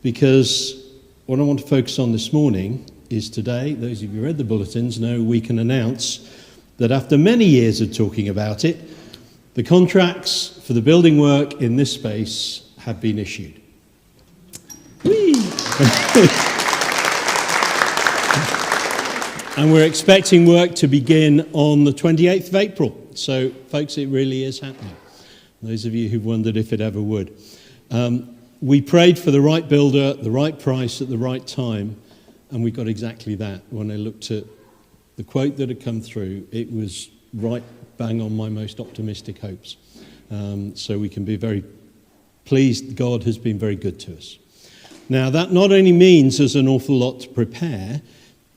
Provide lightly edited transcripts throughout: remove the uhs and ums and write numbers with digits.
because what I want to focus on this morning is today, those of you who read the bulletins know we can announce that after many years of talking about it, the contracts for the building work in this space have been issued. And we're expecting work to begin on the 28th of April. So, folks, it really is happening. Those of you who've wondered if it ever would. We prayed for the right builder, the right price at the right time, and we got exactly that. When I looked at the quote that had come through, it was right bang on my most optimistic hopes. So we can be very pleased. God has been very good to us. Now, that not only means there's an awful lot to prepare,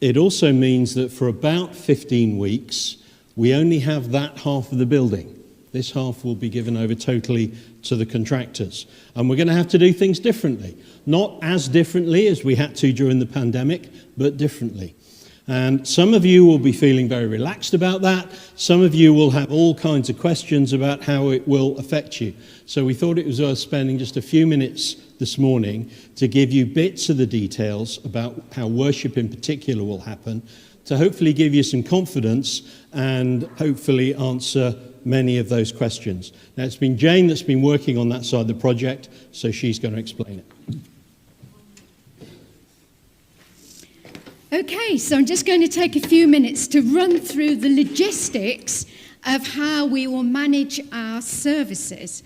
it also means that for about 15 weeks, we only have that half of the building. This half will be given over totally to the contractors. And we're going to have to do things differently. Not as differently as we had to during the pandemic, but differently. And some of you will be feeling very relaxed about that. Some of you will have all kinds of questions about how it will affect you. So we thought it was worth spending just a few minutes this morning to give you bits of the details about how worship in particular will happen, to hopefully give you some confidence and hopefully answer many of those questions. Now, it's been Jane that's been working on that side of the project, so she's going to explain it. Okay, so I'm just going to take a few minutes to run through the logistics of how we will manage our services.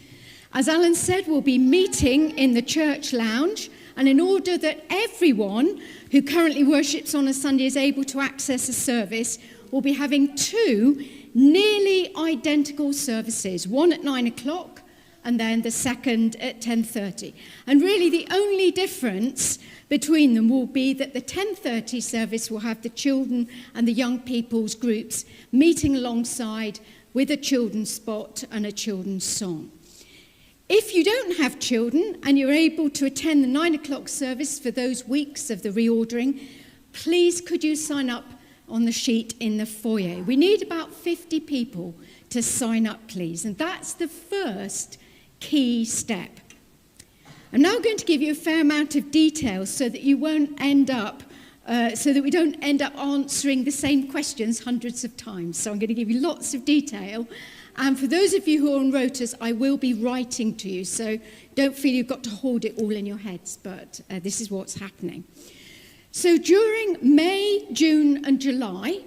As Alan said, we'll be meeting in the church lounge, and in order that everyone who currently worships on a Sunday is able to access a service, we'll be having two nearly identical services, one at 9 o'clock and then the second at 10:30. And really the only difference between them will be that the 10:30 service will have the children and the young people's groups meeting alongside with a children's spot and a children's song. If you don't have children and you're able to attend the 9 o'clock service for those weeks of the reordering, please could you sign up on the sheet in the foyer. We need about 50 people to sign up, please. And that's the first key step. I'm now going to give you a fair amount of details so that you won't end up, so that we don't end up answering the same questions hundreds of times. So I'm going to give you lots of detail. And for those of you who are on rotas, I will be writing to you. So don't feel you've got to hold it all in your heads, but this is what's happening. So during May, June and July,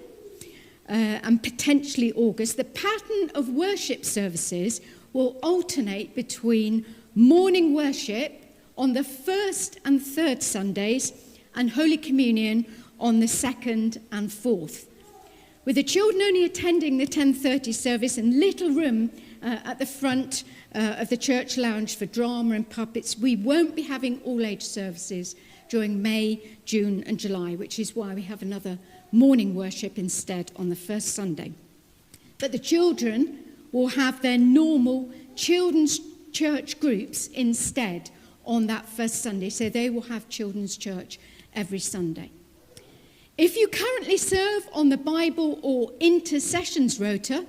and potentially August, the pattern of worship services will alternate between morning worship on the first and third Sundays and Holy Communion on the second and fourth. With the children only attending the 10:30 service and little room at the front of the church lounge for drama and puppets, we won't be having all-age services during May, June and July, which is why we have another morning worship instead on the first Sunday. But the children will have their normal children's church groups instead on that first Sunday, so they will have children's church every Sunday. If you currently serve on the Bible or intercessions rota,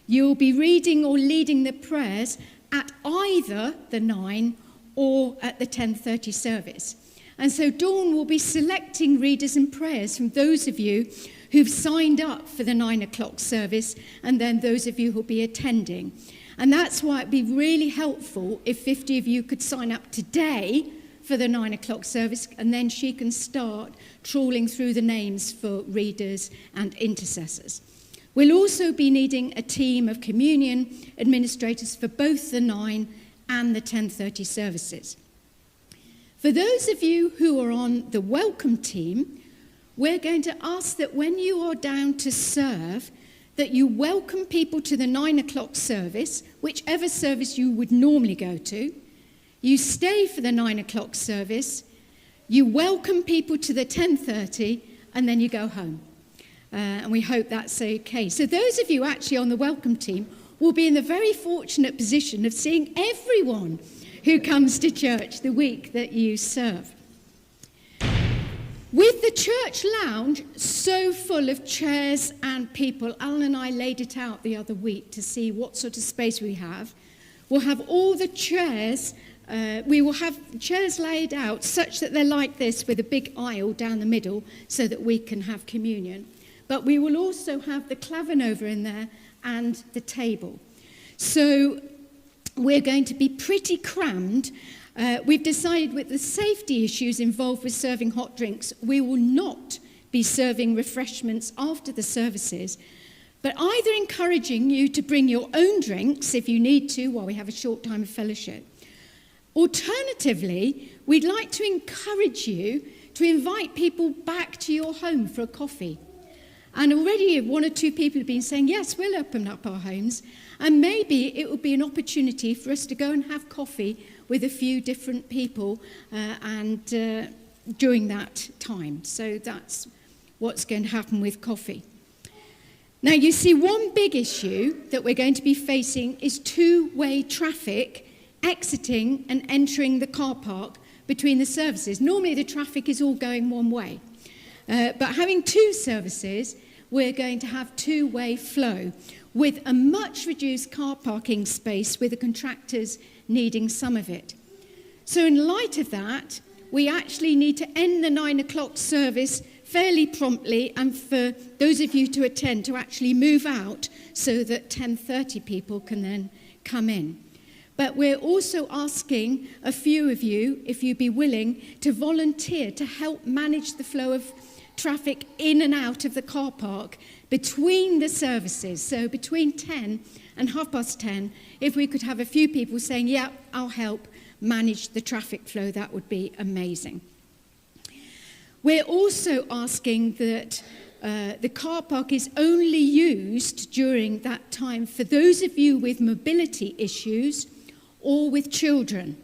you'll be reading or leading the prayers at either the 9 or at the 10:30 service. And so Dawn will be selecting readers and prayers from those of you who've signed up for the 9 o'clock service and then those of you who'll be attending. And that's why it'd be really helpful if 50 of you could sign up today for the 9 o'clock service, and then she can start trawling through the names for readers and intercessors. We'll also be needing a team of communion administrators for both the 9 and the 10:30 services. For those of you who are on the welcome team, we're going to ask that when you are down to serve, that you welcome people to the 9 o'clock service, whichever service you would normally go to. You stay for the 9 o'clock service, you welcome people to the 10:30, and then you go home. And we hope that's okay. So those of you actually on the welcome team will be in the very fortunate position of seeing everyone who comes to church the week that you serve. With the church lounge so full of chairs and people, Alan and I laid it out the other week to see what sort of space we have. We'll have all the chairs we will have chairs laid out such that they're like this with a big aisle down the middle so that we can have communion. But we will also have the clavinova in there and the table. So we're going to be pretty crammed. We've decided with the safety issues involved with serving hot drinks, we will not be serving refreshments after the services, but either encouraging you to bring your own drinks if you need to while we have a short time of fellowship. Alternatively, we'd like to encourage you to invite people back to your home for a coffee. And already one or two people have been saying, yes, we'll open up our homes. And maybe it will be an opportunity for us to go and have coffee with a few different people during that time. So that's what's going to happen with coffee. Now, you see, one big issue that we're going to be facing is two-way traffic exiting and entering the car park between the services. Normally, the traffic is all going one way. But having two services, we're going to have two-way flow with a much reduced car parking space with the contractors needing some of it. So in light of that, we actually need to end the 9 o'clock service fairly promptly, and for those of you to attend to actually move out so that 10:30 people can then come in. But we're also asking a few of you, if you'd be willing, to volunteer to help manage the flow of traffic in and out of the car park between the services. So between 10 and 10:30, if we could have a few people saying, yeah, I'll help manage the traffic flow, that would be amazing. We're also asking that the car park is only used during that time for those of you with mobility issues or with children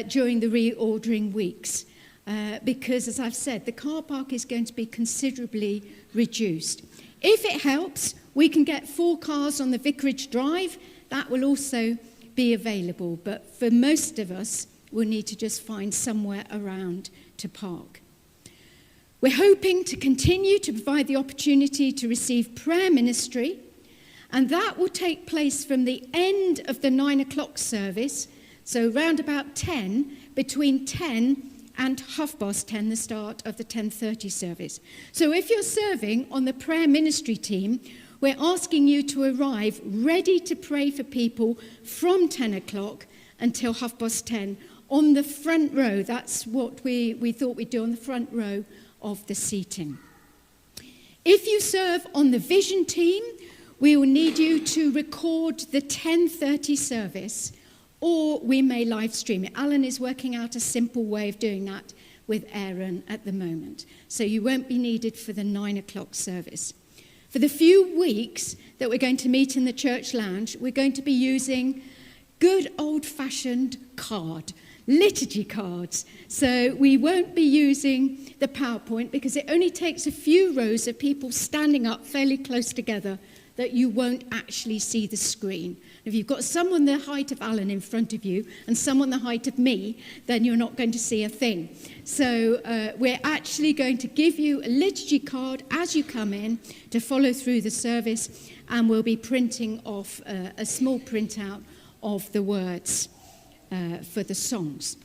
during the reordering weeks. Because, as I've said, the car park is going to be considerably reduced. If it helps, we can get 4 cars on the Vicarage Drive. That will also be available. But for most of us, we'll need to just find somewhere around to park. We're hoping to continue to provide the opportunity to receive prayer ministry, and that will take place from the end of the 9 o'clock service, so round about 10, between 10 and 10:30, the start of the 10:30 service. So if you're serving on the prayer ministry team, we're asking you to arrive ready to pray for people from 10 o'clock until 10:30 on the front row. That's what we thought we'd do, on the front row of the seating. If you serve on the vision team, we will need you to record the 10:30 service, or we may live stream it. Alan is working out a simple way of doing that with Aaron at the moment. So you won't be needed for the 9 o'clock service. For the few weeks that we're going to meet in the church lounge, we're going to be using good old-fashioned liturgy cards. So we won't be using the PowerPoint because it only takes a few rows of people standing up fairly close together that you won't actually see the screen. If you've got someone the height of Alan in front of you and someone the height of me, then you're not going to see a thing. So we're actually going to give you a liturgy card as you come in to follow through the service, and we'll be printing off a small printout of the words for the songs.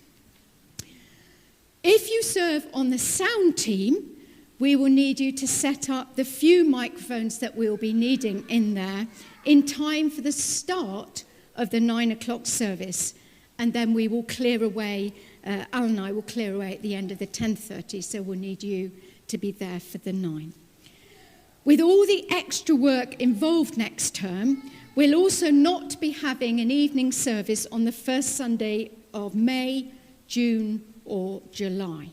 If you serve on the sound team, we will need you to set up the few microphones that we'll be needing in there in time for the start of the 9 o'clock service. And then we will clear away, Alan and I will clear away at the end of the 10:30, so we'll need you to be there for the 9. With all the extra work involved next term, we'll also not be having an evening service on the first Sunday of May, June, or July.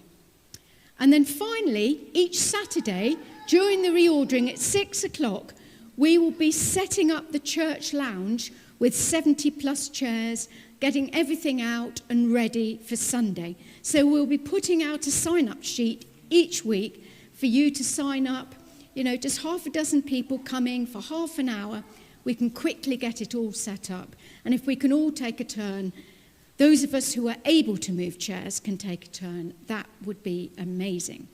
And then finally, each Saturday, during the reordering at 6 o'clock, we will be setting up the church lounge with 70-plus chairs, getting everything out and ready for Sunday. So we'll be putting out a sign-up sheet each week for you to sign up. Just half a dozen people coming for half an hour. We can quickly get it all set up. And if we can all take a turn, those of us who are able to move chairs can take a turn. That would be amazing.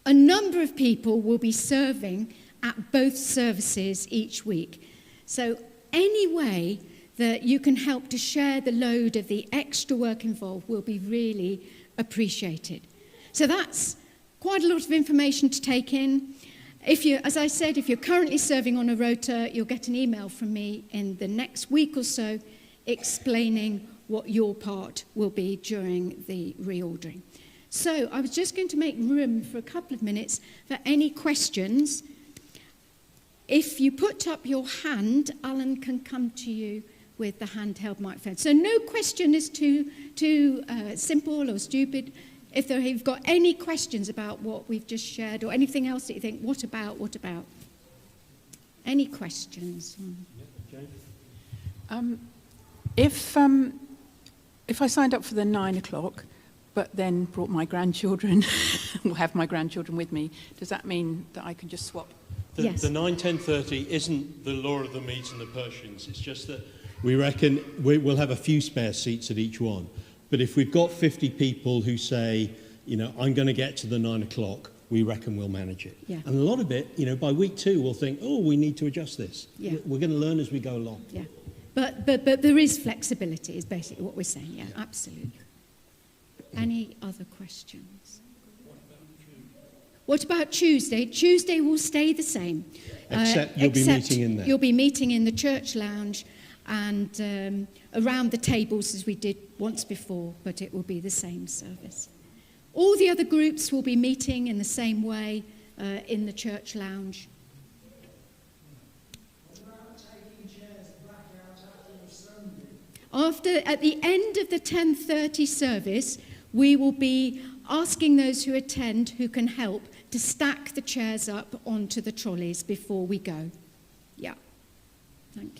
A number of people will be serving at both services each week. So any way that you can help to share the load of the extra work involved will be really appreciated. So that's quite a lot of information to take in. As I said, if you're currently serving on a rota, you'll get an email from me in the next week or so explaining what your part will be during the reordering. So I was just going to make room for a couple of minutes for any questions. If you put up your hand, Alan can come to you with the handheld microphone. So no question is too simple or stupid. If you've got any questions about what we've just shared or anything else that you think, what about? Any questions? If I signed up for the 9 o'clock, but then brought my grandchildren, or have my grandchildren with me, does that mean that I can just swap? Yes. The 9:10:30 isn't the law of the Medes and the Persians. It's just that we reckon we'll have a few spare seats at each one. But if we've got 50 people who say, I'm going to get to the 9 o'clock, we reckon we'll manage it. Yeah. And a lot of it, by week 2, we'll think, we need to adjust this. Yeah. We're going to learn as we go along. Yeah. But there is flexibility, is basically what we're saying. Yeah, absolutely. Any other questions? What about Tuesday? Tuesday will stay the same. Except you'll be meeting in there. You'll be meeting in the church lounge and around the tables as we did once before, but it will be the same service. All the other groups will be meeting in the same way in the church lounge. At the end of the 10:30 service, we will be asking those who attend who can help to stack the chairs up onto the trolleys before we go. Yeah. Thank you.